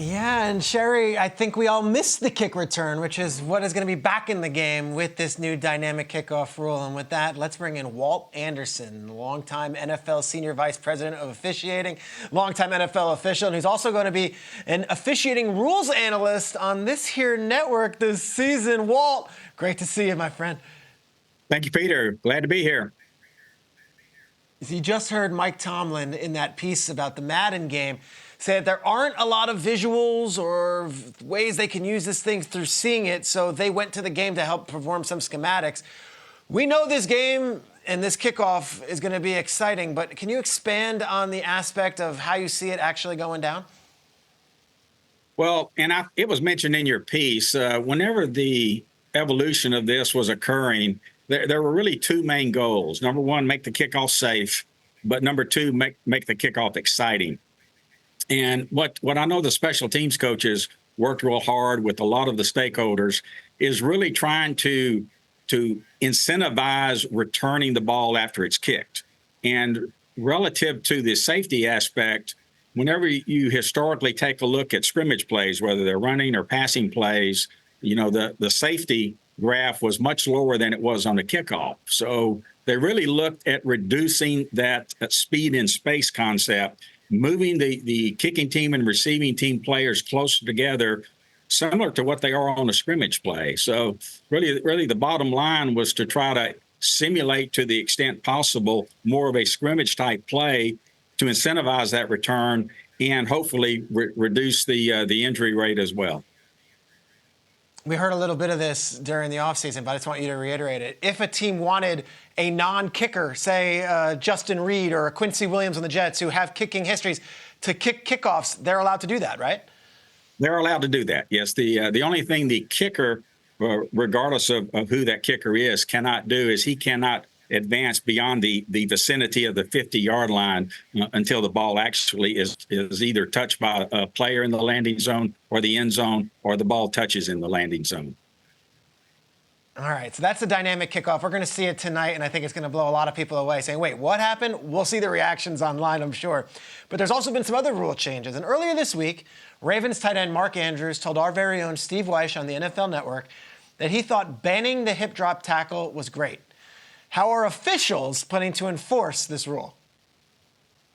Yeah, and Sherry, I think we all missed the kick return, which is what is going to be back in the game with this new dynamic kickoff rule. And with that, let's bring in Walt Anderson, longtime NFL Senior Vice President of Officiating, longtime NFL official, and who's also going to be an Officiating Rules Analyst on this here network this season. Walt, great to see you, my friend. Thank you, Peter. Glad to be here. You just heard Mike Tomlin in that piece about the Madden game say that there aren't a lot of visuals or ways they can use this thing through seeing it, so they went to the game to help perform some schematics. We know this game and this kickoff is going to be exciting, but can you expand on the aspect of how you see it actually going down? Well, and it was mentioned in your piece, whenever the evolution of this was occurring, there were really two main goals. Number one, make the kickoff safe, but number two, make the kickoff exciting. And what I know the special teams coaches worked real hard with a lot of the stakeholders is really trying to incentivize returning the ball after it's kicked. And relative to the safety aspect, whenever you historically take a look at scrimmage plays, whether they're running or passing plays, you know, the safety graph was much lower than it was on the kickoff. So they really looked at reducing that speed and space concept, moving the kicking team and receiving team players closer together, similar to what they are on a scrimmage play. So really the bottom line was to try to simulate to the extent possible more of a scrimmage type play to incentivize that return and hopefully reduce the injury rate as well. We heard a little bit of this during the offseason, but I just want you to reiterate it. If a team wanted a non-kicker, say Justin Reed or Quincy Williams on the Jets, who have kicking histories, to kick kickoffs, they're allowed to do that, right? They're allowed to do that, yes. The only thing the kicker, regardless of who that kicker is, cannot do is he cannot advance beyond the vicinity of the 50-yard line until the ball actually is either touched by a player in the landing zone or the end zone, or the ball touches in the landing zone. All right, so that's the dynamic kickoff. We're going to see it tonight, and I think it's going to blow a lot of people away saying, wait, what happened? We'll see the reactions online, I'm sure. But there's also been some other rule changes. And earlier this week, Ravens tight end Mark Andrews told our very own Steve Weish on the NFL Network that he thought banning the hip drop tackle was great. How are officials planning to enforce this rule?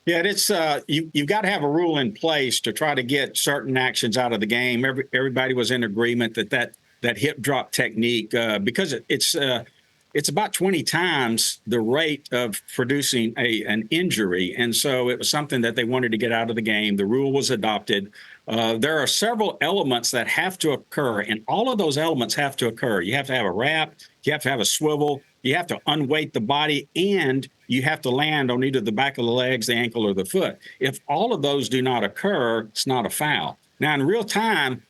Yeah, it's you've got to have a rule in place to try to get certain actions out of the game. Everybody was in agreement that hip drop technique, because it's about 20 times the rate of producing an injury. And so it was something that they wanted to get out of the game. The rule was adopted. There are several elements that have to occur, and all of those elements have to occur. You have to have a wrap, you have to have a swivel, you have to unweight the body, and you have to land on either the back of the legs, the ankle, or the foot. If all of those do not occur, it's not a foul. Now, in real time,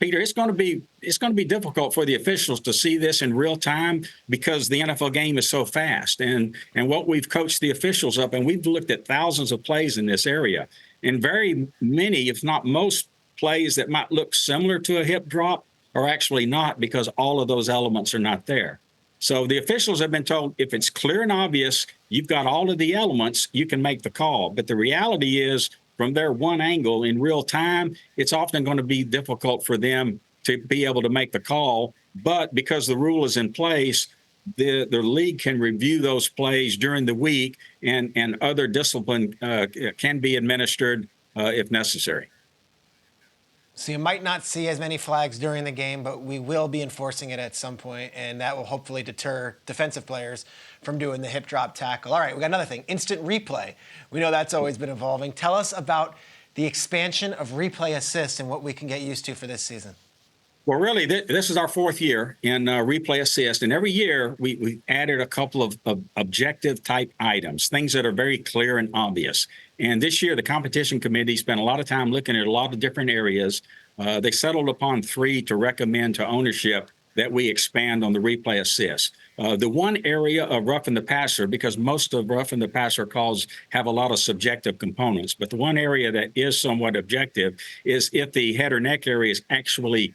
Peter, it's going to be difficult for the officials to see this in real time because the NFL game is so fast. And what we've coached the officials up, and we've looked at thousands of plays in this area, and very many, if not most, plays that might look similar to a hip drop are actually not, because all of those elements are not there. So the officials have been told, if it's clear and obvious, you've got all of the elements, you can make the call. But the reality is, from their one angle in real time, it's often going to be difficult for them to be able to make the call. But because the rule is in place, the league can review those plays during the week, and other discipline can be administered if necessary. So you might not see as many flags during the game, but we will be enforcing it at some point, and that will hopefully deter defensive players from doing the hip drop tackle. All right, we got another thing, instant replay. We know that's always been evolving. Tell us about the expansion of replay assist and what we can get used to for this season. Well, really, this is our fourth year in replay assist, and every year we added a couple of objective type items, things that are very clear and obvious. And this year, the competition committee spent a lot of time looking at a lot of different areas. They settled upon 3 to recommend to ownership that we expand on the replay assist. The one area of roughing the passer, because most of roughing the passer calls have a lot of subjective components, but the one area that is somewhat objective is if the head or neck area is actually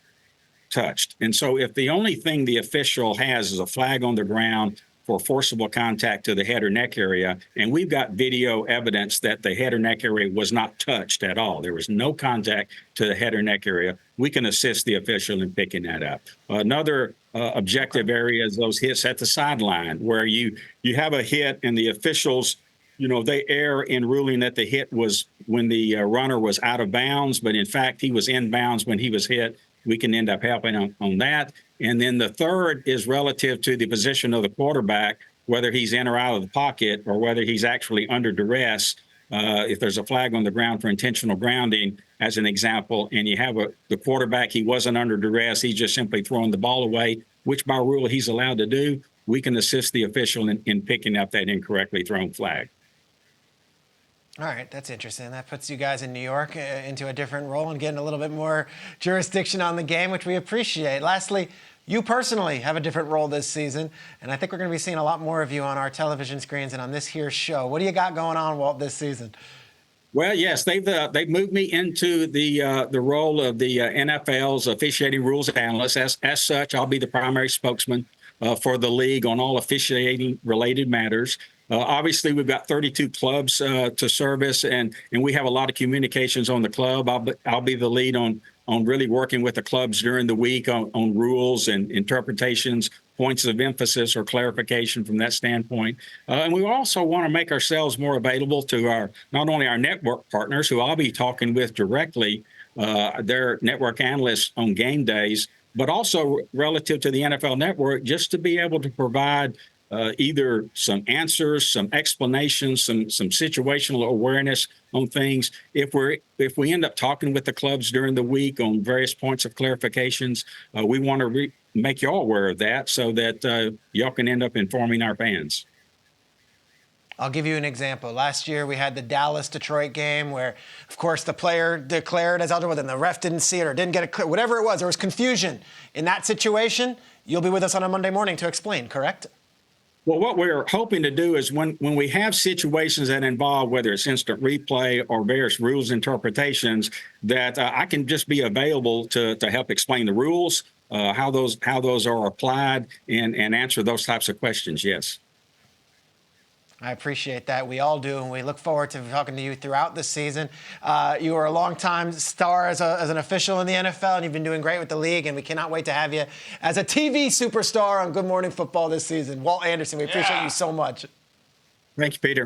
touched. And so if the only thing the official has is a flag on the ground for forcible contact to the head or neck area. And we've got video evidence that the head or neck area was not touched at all. There was no contact to the head or neck area. We can assist the official in picking that up. Another objective area is those hits at the sideline, where you have a hit and the officials, they err in ruling that the hit was when the runner was out of bounds, but in fact, he was in bounds when he was hit. We can end up helping on that. And then the third is relative to the position of the quarterback, whether he's in or out of the pocket or whether he's actually under duress. If there's a flag on the ground for intentional grounding, as an example, and you have the quarterback, he wasn't under duress, he's just simply throwing the ball away, which by rule he's allowed to do, we can assist the official in picking up that incorrectly thrown flag. All right, that's interesting. That puts you guys in New York into a different role and getting a little bit more jurisdiction on the game, which we appreciate. Lastly, you personally have a different role this season, and I think we're going to be seeing a lot more of you on our television screens and on this here show. What do you got going on, Walt, this season? Well, yes, they've moved me into the role of the NFL's Officiating Rules Analyst. As such, I'll be the primary spokesman for the league on all officiating-related matters. Obviously, we've got 32 clubs to service, and we have a lot of communications on the club. I'll be the lead on really working with the clubs during the week on rules and interpretations, points of emphasis or clarification from that standpoint. And we also want to make ourselves more available to not only our network partners, who I'll be talking with directly, their network analysts on game days, but also relative to the NFL Network, just to be able to provide either some answers, some explanations, some situational awareness on things. If we end up talking with the clubs during the week on various points of clarifications, we want to make y'all aware of that so that y'all can end up informing our fans. I'll give you an example. Last year, we had the Dallas-Detroit game where, of course, the player declared as eligible, then the ref didn't see it or didn't get it, whatever it was, there was confusion. In that situation, you'll be with us on a Monday morning to explain, correct? Well, what we're hoping to do is when we have situations that involve whether it's instant replay or various rules interpretations, that I can just be available to help explain the rules, how those are applied, and answer those types of questions. Yes. I appreciate that. We all do, and we look forward to talking to you throughout the season. You are a longtime star as an official in the NFL, and you've been doing great with the league, and we cannot wait to have you as a TV superstar on Good Morning Football this season. Walt Anderson, we appreciate you so much. Thank you, Peter.